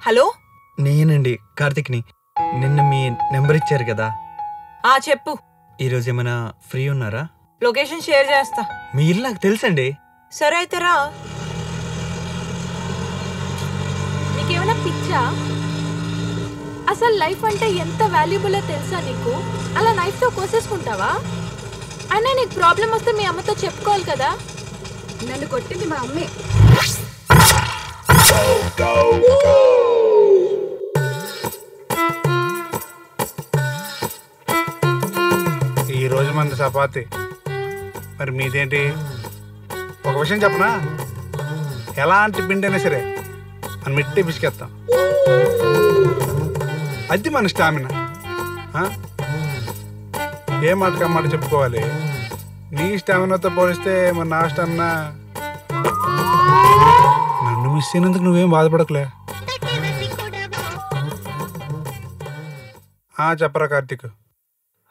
Hello, నేనండి కార్తిక్ని. నిన్న మీ number ఇచ్చారు కదా. చెప్పు. ఈరోజు ఏమైనా ఫ్రీ ఉన్నారా? లొకేషన్ షేర్ చేస్తా. మీ ఇల్లు నాకు తెలుసండి. సరే అయితే రా. నీకేమైనా పిచ్చా? అసలు లైఫ్ అంటే ఎంత వాల్యుబుల్లో తెలుసా నీకు? అలా నైఫ్తో కోసేసుకుంటావా? అయినా నీకు ప్రాబ్లం వస్తే మీ అమ్మతో చెప్పుకోవాలి కదా. నన్ను కొట్టింది మా అమ్మే. ఈరోజు మంది చపాతి. మరి మీదేంటి? ఒక విషయం చెప్పనా, ఎలాంటి పిండి అయినా సరే మనం మిట్టి పిసికేస్తాం. అది మన స్టామినా. ఏ మాటకి అమ్మాట చెప్పుకోవాలి. నీ స్టామినాతో పోలిస్తే మరి నా స్టామినా. నన్ను మిస్ అయినందుకు నువ్వేం బాధపడకలే. చెప్పరా కార్తీక్.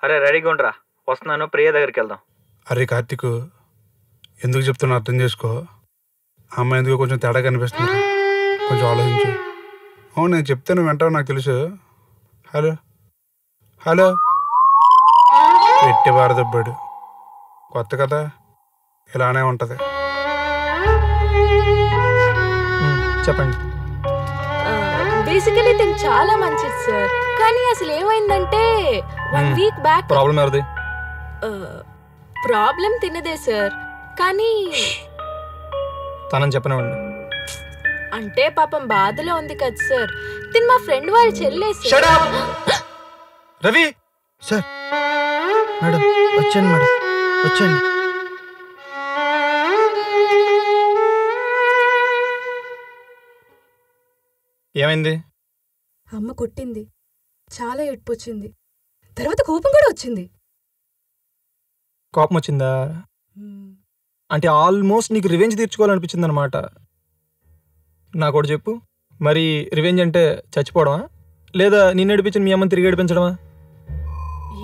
అరే రెడీగా ఉండరా, వస్తున్నాను. ప్రియ దగ్గరికి వెళ్దాం. అరే కార్తీక్, ఎందుకు చెప్తున్నా అర్థం చేసుకో. అమ్మాయి ఎందుకో కొంచెం తేడా కనిపిస్తుంది, కొంచెం ఆలోచించు. అవును, నేను చెప్తే నువ్వు వెంటావు నాకు తెలుసు. హలో హలో, పెట్టి బారదబ్బాడు. కొత్త కదా, ఇలానే ఉంటుంది. చెప్పండి. బేసికలీ థింగ్ చాలా మంచిది సార్, కానీ అసలు ఏమైందంటే 1 వీక్ బ్యాక్. ప్రాబ్లం ఎవరిది? ప్రాబ్లం తినదే సార్, కానీ తనని చెప్పనివ్వండి. అంటే పాపం బాధలో ఉంది కదా సార్. తిని మా ఫ్రెండ్ వాళ్ళ చెల్లె సార్. రవి సార్, మేడం వచ్చాను. మేడం వచ్చాను. ఏమైంది? అమ్మ కొట్టింది, చాలా ఏడ్పొచ్చింది. తర్వాత కోపం కూడా వచ్చింది. కోపం వచ్చిందా? అంటే ఆల్మోస్ట్ నీకు రివెంజ్ తీర్చుకోవాలనిపించింది అనమాట. నాకు ఒకటి చెప్పు, మరి రివెంజ్ అంటే చచ్చిపోవడమా, లేదా నిన్ను ఏడిపించిన మీ అమ్మని తిరిగి ఏడిపించడమా?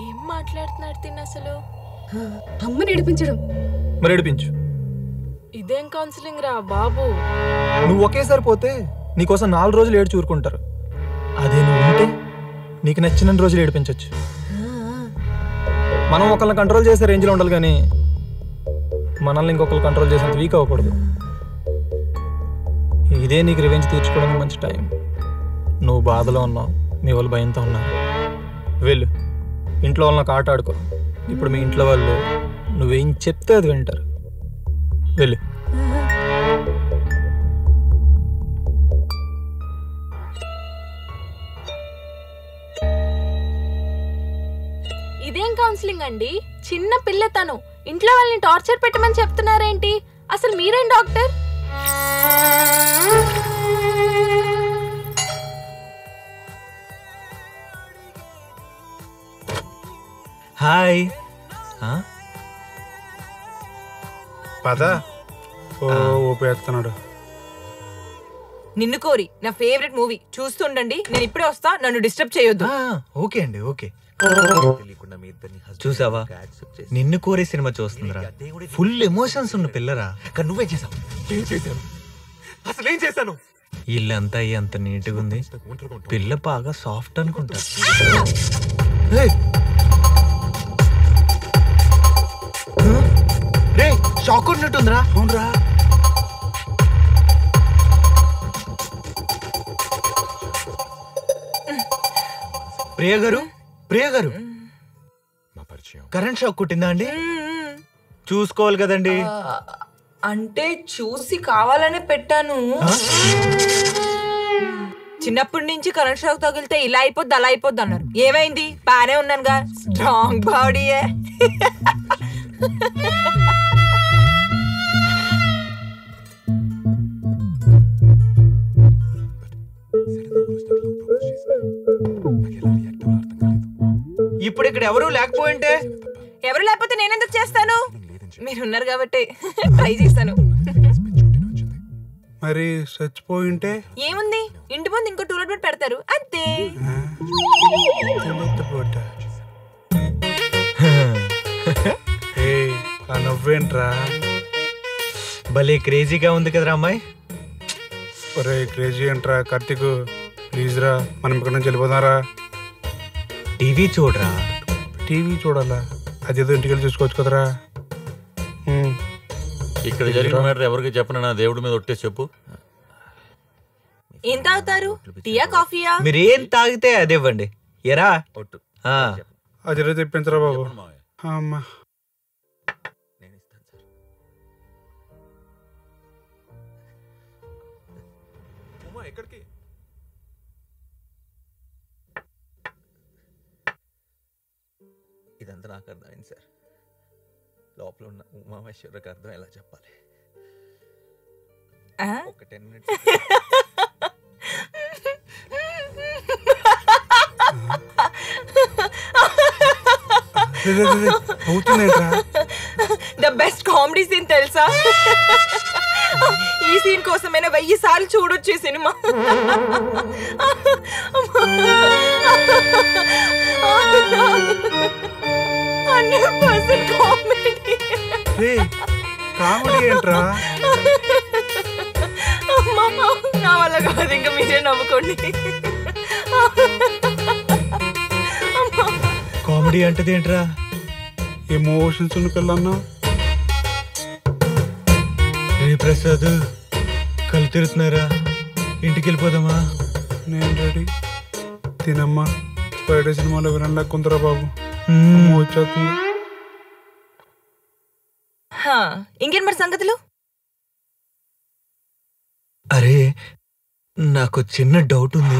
ఏం మాట్లాడుతున్నారు తిని అసలు? అమ్మని ఏడిపించడం. మరి ఏడిపించు. ఇదేం కౌన్సిలింగ్ రా బాబు. నువ్వు ఒకేసారి పోతే నీకోసం 4 రోజులు ఏడ్చి ఊరుకుంటారు. అదే నువ్వు ఉంటే నీకు నచ్చిన రోజులు ఏడిపించవచ్చు. మనం ఒకళ్ళని కంట్రోల్ చేసే రేంజ్లో ఉండాలి, కానీ మనల్ని ఇంకొకరు కంట్రోల్ చేసేంత వీక్ అవ్వకూడదు. ఇదే నీకు రివెంజ్ తీర్చుకోవడానికి మంచి టైం. నువ్వు బాధలో ఉన్నావు, మీ వాళ్ళు భయంతో ఉన్నారు. వెళ్ళు, ఇంట్లో వాళ్ళకి ఆట ఆడుకో. ఇప్పుడు మీ ఇంట్లో వాళ్ళు నువ్వేం చెప్తే అది వింటారు. వెళ్ళు. ఇదేం కౌన్సిలింగ్ అండి? చిన్న పిల్ల తను, ఇంట్లో వాళ్ళని టార్చర్ పెట్టమని చెప్తున్నారేంటి? అసలు మీరేం డాక్టర్? హాయ్. పద. ఊపేస్తున్నాడు. నిన్ను కోరి నా ఫేవరెట్ మూవీ చూస్తుండండి. నేను ఇప్పుడే వస్తా, నన్ను డిస్టర్బ్ చేయొద్దు. ఓకే అండి, ఓకే. చూసావా, నిన్ను కోరే సినిమా చూస్తుందిరా. ఫుల్ ఎమోషన్స్ ఉన్న పిల్లరా. కానీ నువ్వేం చేసావు? ఏం చేశాను? అసలు ఏం చేశాను? ఇల్లంతా అంత నీట్గా ఉంది. పిల్ల బాగా సాఫ్ట్ అనుకుంటా. రే, షాక్ కొట్టినట్టుందిరా. అవునరా. ప్రియ గారు, ప్రియ గారు, కరెంట్ షాక్ కొట్టిందా అండి? చూసుకోవాలి కదండి. అంటే చూసి కావాలనే పెట్టాను. చిన్నప్పటి నుంచి కరెంట్ షాక్ తగిలితే ఇలా అయిపోద్ది అలా అయిపోద్ది అన్నారు. ఏమైంది? బానే ఉన్నానుగా, స్ట్రాంగ్ బాడీయే. ఇప్పుడు ఇక్కడ ఎవరు లేకపోయింటే? ఎవరు లేకపోతే నేనెందుకు చేస్తాను? మీరున్నారు కాబట్టి ట్రై చేస్తాను. మరి చచ్చిపోయింటే ఏముంది, ఇంటి ముందు ఇంకో టూలెట్ బెడ్ పెడతారు అంతే. నవ్వేంట్రా? భలే క్రేజీగా ఉంది కదరా అమ్మాయి. ఒరే క్రేజీ ఏంట్రా కార్తీక్, ప్లీజ్ రా మనం ఇక్కడ నుంచి వెళ్ళిపోదారా. టీవీ చూడరా. టీవీ చూడాలా? అదేదో ఇంటికి వెళ్ళి చూసుకోవచ్చు కదరా. ఇక్కడ జరిగిన మ్యాటర్ ఎవరికి చెప్పను, నా దేవుడి మీద ఒట్టేసి చెప్పు. ఏం తాగుతారు? టీయా కాఫీయా? మీరు ఏం తాగితే అదే ఇవ్వండి. ఎరా అదే తెప్పించరా బాబు. అమ్మా ఎక్కడికి? ఇదంతా నాకు అర్థమైంది సార్. లోపల ఉన్న ఉమామేశ్వరికి అర్థం ఎలా చెప్పాలి? ఒక 10 minutes. The best comedy scene తెలుసా? ఈ సీన్ కోసమైనా 1000 సార్లు చూడొచ్చు ఈ సినిమా. కామెడీ ఏంట్రా? నా వల్ల కాదు, ఇంకా మీరే నవ్వుకోండి. కామెడీ అంటది ఏంట్రా? ఎమోషన్స్ ఉన్న పిల్లన్నా. రే ప్రసాద్, కళ్ళు తిరుగుతున్నారా? ఇంటికి వెళ్ళిపోదామా? నేను రెడీ. తినమ్మా. బయట సినిమాలో వినడం లేకుందరా బాబు. వచ్చేస్తుంది. ఇంకేం మరి సంగతులు? అరే నాకు చిన్న డౌట్ ఉంది.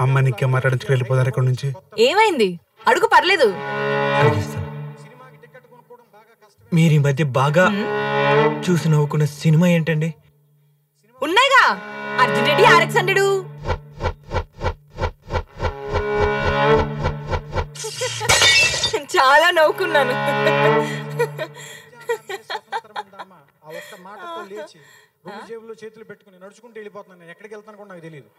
అమ్మ నీకే మాట్లాడించుకు వెళ్ళిపోతారు ఇక్కడ నుంచి. ఏమైంది అడుగు, పర్లేదు. మీరు ఈ మధ్య బాగా చూసి నవ్వుకున్న సినిమా ఏంటండి? ఉన్నాయిగా, అర్జున్ రెడ్డి RX-100. చాలా నవ్వుకున్నాను. చేతులు పెట్టుకుని నడుచుకుంటూ వెళ్ళిపోతున్నాను. ఎక్కడికి వెళ్తాను కూడా నాకు తెలియదు.